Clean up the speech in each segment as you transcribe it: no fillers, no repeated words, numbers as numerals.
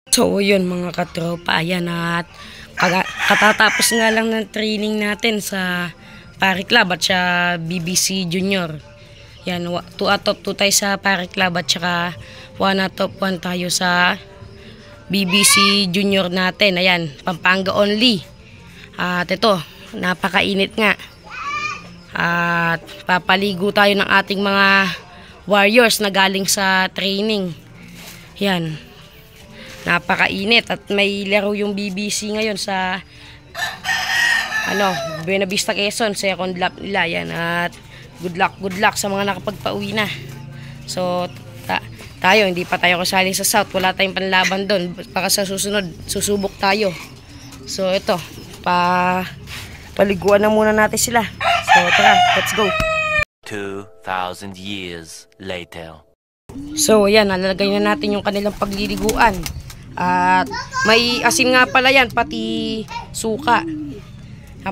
So yun mga katropa, ayan at katatapos nga lang ng training natin sa Pari Club at sa BBC Junior. Yan, 2 out of 2 tayo sa Pari Club at saka 1 out of 1 tayo sa BBC Junior natin. Ayan, Pampanga only. At ito, napakainit nga. At papaligo tayo ng ating mga warriors na galing sa training. Yan. Napakainit at may laro yung BBC ngayon sa Buena Vista, Quezon, second lap nila. Yan. At good luck sa mga nakapagpauwi na. So tayo hindi pa tayo kasali sa South, wala tayong panlaban doon. Baka sa susunod susubok tayo. So ito, paliguan na muna natin sila. So tara, let's go. 2,000 years later. So ayan, nalalagay na natin yung kanilang pagliliguan. At may asin nga pala yan, pati suka.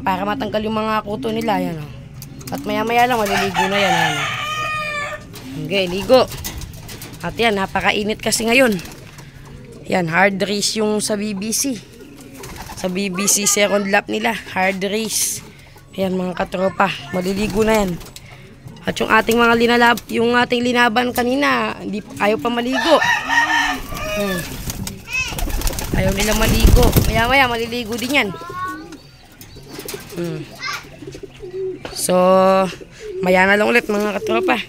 Para matanggal yung mga kuto nila. Yan, oh. At maya maya lang maliligo na yan. Yan. Okay, ligo. At yan, napakainit kasi ngayon. Yan, hard race yung sa BBC. Sa BBC second lap nila, hard race. Yan mga katropa, maliligo na yan. At yung ating mga linaban kanina, ayaw pa maligo. Ayaw nila maligo. Maya maliligo din yan. So, maya na lang ulit mga katropa.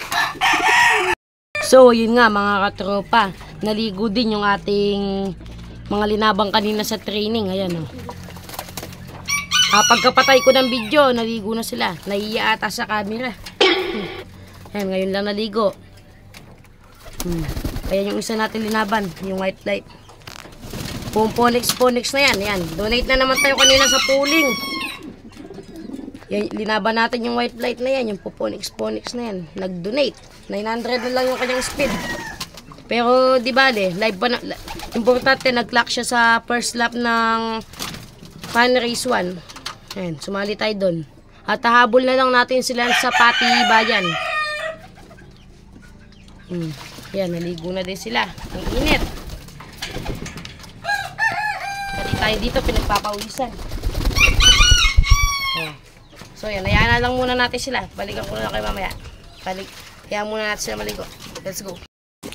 So, yun nga mga katropa. Naligo din yung ating mga linabang kanina sa training. Ayan o. Pagkapatay ko ng video, naligo na sila. Naiiya ata sa camera. Ayan, ngayon lang naligo. Ayan yung isa natin linaban, yung white light. Ponix na yan. Yan. Donate na naman tayo kanina sa pooling. Yan, linaban natin yung white light na yan. Yung Ponix na yan. Nag-donate. 900 na lang yung kanyang speed. Pero di bale, live pa na. Importante, nag-clock siya sa first lap ng Fan Race 1. Yan, sumali tayo doon. At hahabol na lang natin sila sa Pati Bayan. Yan, naligo na din sila. Ang init. Tayo dito pinagpapawisan. So yan, hayaan na lang muna natin sila. Balikan ko na lang kayo mamaya. Hayaan muna natin sila maligo. Let's go.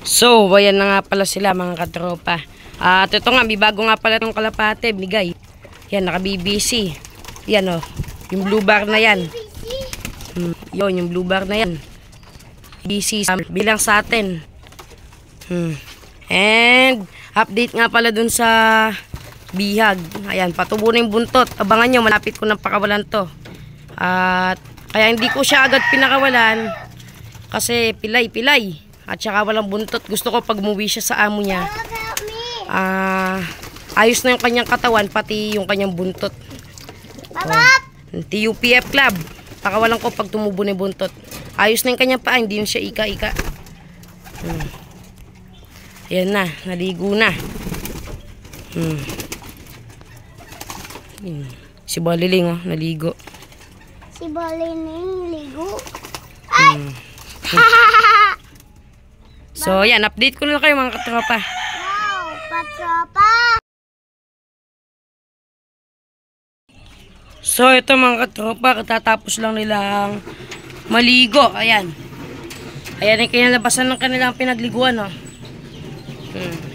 So ayan na nga pala sila mga katropa. At ito nga, may bago nga pala itong kalapate, bigay. Yan, naka BBC. Yan o, yung blue bar na yan. Yun, yung blue bar na yan. BBC bilang sa atin. And update nga pala dun sa bihag. Ayan, patubo na yung buntot. Abangan nyo, malapit ko ng pakawalan to. At kaya hindi ko siya agad pinakawalan kasi pilay. At saka walang buntot. Gusto ko pag umuwi siya sa amo niya, ayos na yung kanyang katawan, pati yung kanyang buntot. TUPF Club. Pakawalan ko pag tumubo na yung buntot. Ayos na yung kanyang paa, hindi na siya ika-ika. Ayan na, naligo na. Si Baliling naligo. Si Baliling ligo. Ay! So yan, update ko na lang kayo mga katropa. Wow, katropa! So ito mga katropa, katatapos lang nilang maligo. Ayan. Ayan yung kinalabasan ng kanilang pinagliguan.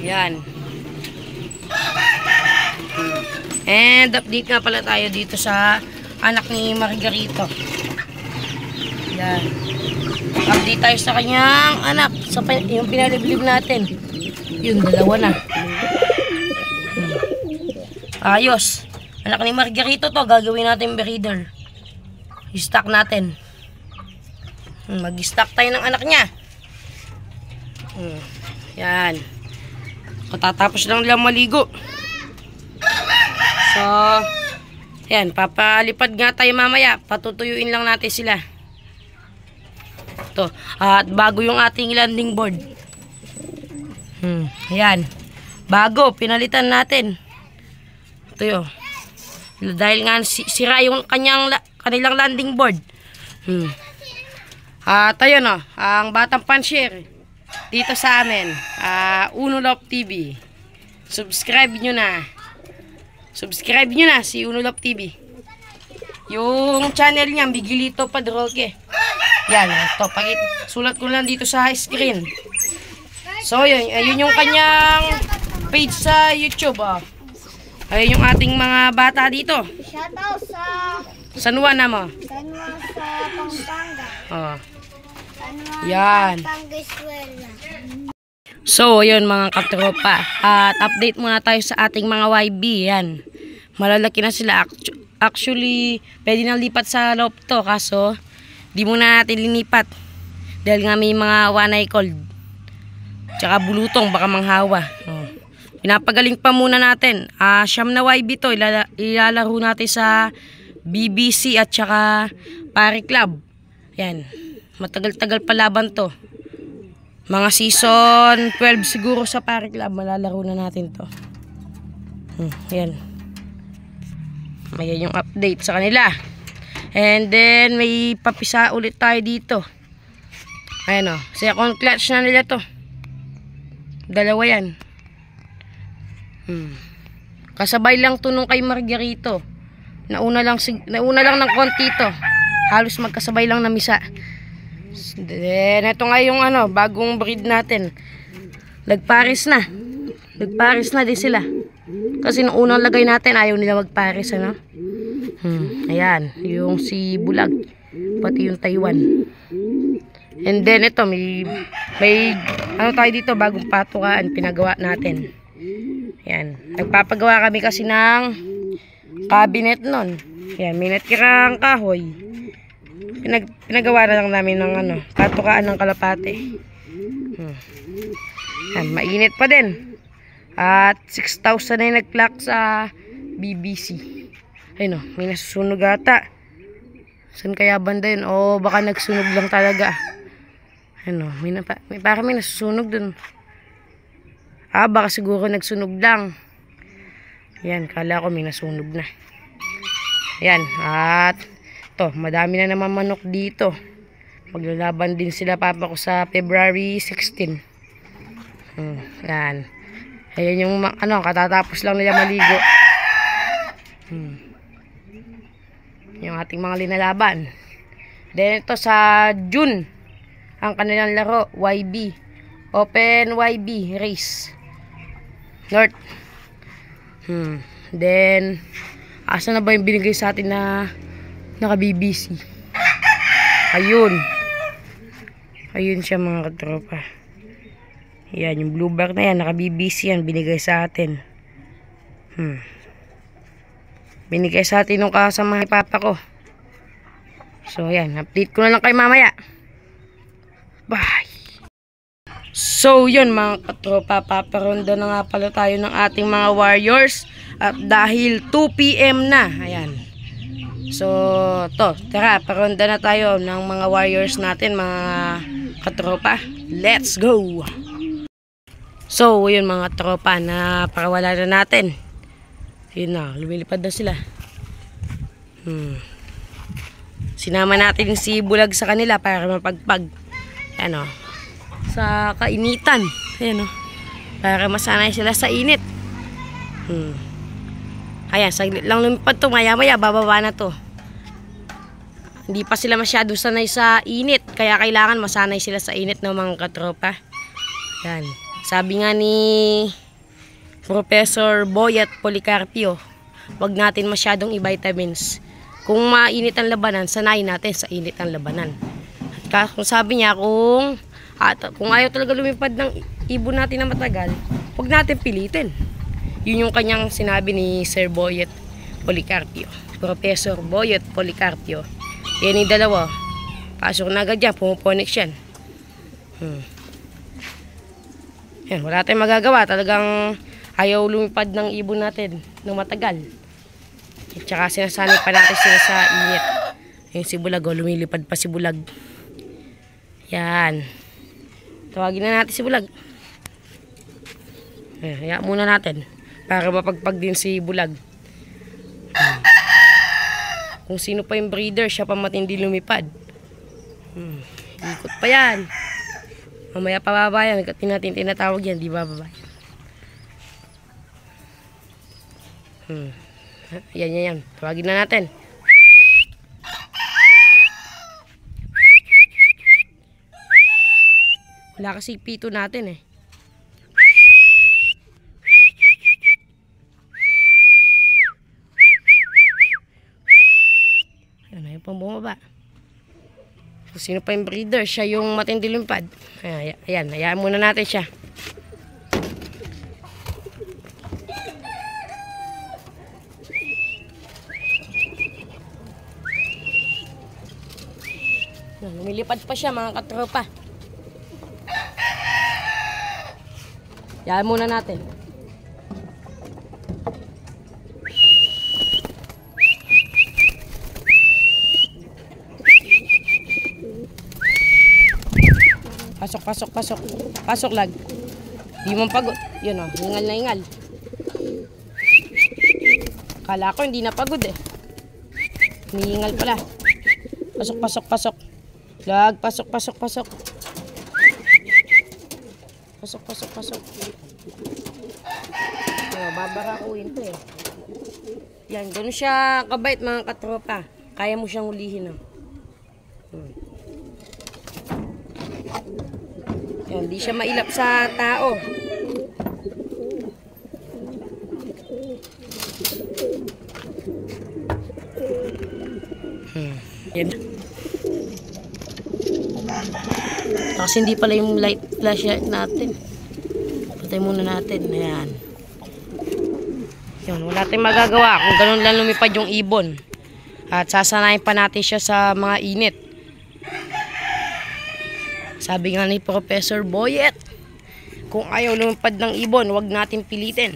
Yan. And update nga pala tayo dito sa anak ni Margarito. Yan. Update tayo sa kanyang anak. Yung pinaliblib natin. Yun, dalawa na. Ayos. Anak ni Margarito to. Gagawin natin breeder. I-stock natin. Mag-stock tayo ng anak niya. Yan. Katatapos lang nila maligo. So, yan, papalipad nga tayo mamaya. Patutuyuin lang natin sila. Ito. At bago yung ating landing board. Yan. Bago, pinalitan natin. Ito yun. Dahil nga sira yung kanilang landing board. At ayun ang Batang Panshir dito sa amin. Uno Love TV. Subscribe nyo na. Subscribe nyo na si Unulop TV. Yung channel niya, Miguelito Padroque. Yan, ito. Sulat ko lang dito sa screen. So, yun. Ayun yung kanyang page sa YouTube. Oh. Ayun yung ating mga bata dito. Shoutout sa San Juan mo. San Juan sa Pampanga. Oh. San Juan Yan. Pampanga Eskwela. So, ayun mga katropa. At update muna tayo sa ating mga YB. Yan. Malalaki na sila. Actually, pwede na lipat sa loob to. Kaso, di muna natin linipat. Dahil nga may mga wanay cold. Tsaka bulutong, baka manghawa. Oh. Pinapagaling pa muna natin. Siyam na YB to. Ilalaro natin sa BBC at tsaka Pari Club. Yan. Matagal-tagal pa laban to. Mga season 12 siguro sa Pari Club. Malalaro na natin to. Yan. Ayan yung update sa kanila. And then may papisa ulit tayo dito. Ayan o. Second clutch na nila to. Dalawa yan. Kasabay lang to nung kay Margarito. Nauna lang ng konti to. Halos magkasabay lang na misa. Then ito nga yung bagong breed natin. Nagpares na. Nagpares na din sila. Kasi nung unang lagay natin ayaw nila magpares Ayan, yung si Bulag, pati yung Taiwan. And then ito may tayo dito, bagong patukaan pinagawa natin. Ayan, nagpapagawa kami kasi ng cabinet nun. Ayan, may natirang kahoy. Pinagawa na lang namin ng patukaan ng kalapate. Ayan, mainit pa din. At 6,000 na yung nag-clock sa BBC. Ayun may nasusunog ata. Saan kaya banda yun? O baka nagsunog lang talaga. Parang may nasusunog dun. Baka siguro nagsunog lang. Ayan, kala ko may nasunog na. Ayan, at to, madami na naman manok dito. Maglalaban din sila papa ko sa February 16. Ayan. Ayan yung katatapos lang nila maligo. Yung ating mga linalaban. Then ito sa June, ang kanilang laro, YB. Open YB race. North. Then, asa na ba yung binigay sa atin na naka-BBC? Ayun. Ayun siya mga katropa. Yan, yung blueback na yan, naka-BBC yan, binigay sa atin. Binigay sa atin nung kasama ni papa ko. So, yan, update ko na lang kay mamaya. Bye! So, yun mga katropa, paparonda na nga pala tayo ng ating mga warriors. At dahil 2 PM na, ayan. So, tara, paronda na tayo ng mga warriors natin, mga katropa. Let's go! So, yun mga tropa, na pakawala na natin. Yun na, lumilipad na sila. Sinama natin si Bulag sa kanila para mapagpag. Ayan sa kainitan. Ayan para masanay sila sa init. Ayan, saglit lang lumipad to. Maya maya, bababa na to. Hindi pa sila masyado sanay sa init. Kaya kailangan masanay sila sa init ng mga katropa. Ayan. Sabi nga ni Professor Boyet Policarpio, wag natin masyadong i-vitamins. Kung mainit ang labanan, sanayin natin sa init ang labanan. At kung sabi niya, kung ayaw talaga lumipad ng ibon natin na matagal, wag natin pilitin. Yun yung kanyang sinabi ni Sir Boyet Policarpio. Professor Boyet Policarpio. Yan yung dalawa. Pasok na agad yan, pumuponex yan. Yan, wala tayong magagawa. Talagang ayaw lumipad ng ibon natin ng matagal. At saka sinasanay pa natin sila sa init. Yung si Bulag, lumilipad pa si Bulag. Yan. Tawagin na natin si Bulag. Hayaan muna natin. Para mapagpag din si Bulag. Kung sino pa yung breeder, siya pa matindi lumipad. Ikot pa yan. Mamaya pababa yan. Natin tinatawag yan, di bababa yan. Yan. Tawagin na natin. Wala kasi pito natin eh. Ayun pang bumaba. So, sino pa yung breeder? Siya yung matindi lumpad. Ayan, hayaan muna natin siya. Lumilipad pa siya mga katropa. Hayaan muna natin. Pasok. Pasok lag. Di mo pagod. Yun o, hingal na hingal. Kala ko hindi na pagod eh. Hihingal pala. Pasok. Lag, pasok. Pasok. Babarakuin to eh. Yan, ganun siya kabait mga katropa. Kaya mo siyang ulihin. Yan, di siya mailap sa tao. Yan. Kasi hindi pala yung light flashlight natin. Patay muna natin. Ayan. Yun, wala tayong magagawa kung ganun lang lumipad yung ibon. At sasanayin pa natin siya sa mga init. Sabi nga ni Professor Boyet, kung ayaw lumipad ng ibon, huwag natin pilitin.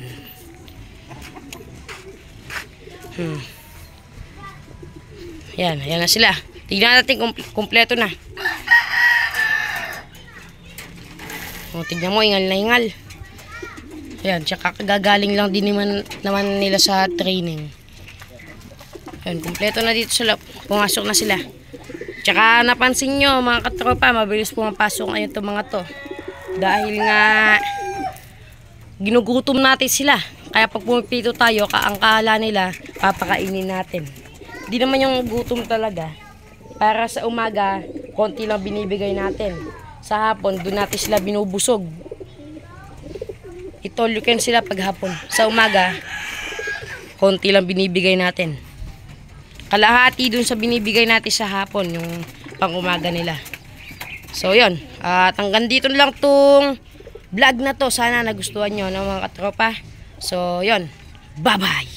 Yan na sila. Tignan natin kumpleto na. Tignan mo, ingal na ingal. Ayan, tsaka kagagaling lang din naman nila sa training. Ayan, kumpleto na dito sa loob. Pumasok na sila. Tsaka napansin nyo mga katropa, mabilis pumapasok ngayon itong mga to. Dahil nga ginugutom natin sila. Kaya pag pumipito tayo, ang kala nila, papakainin natin. Di naman yung gutom talaga. Para sa umaga, konti lang binibigay natin. Sa hapon, doon natin sila binubusog. Itolukin sila paghapon. Sa umaga, konti lang binibigay natin. Kalahati dun sa binibigay natin sa hapon, yung pang umaga nila. So, yun. At hanggang dito lang tong vlog na to. Sana nagustuhan nyo ng mga katropa. So, yun. Bye-bye!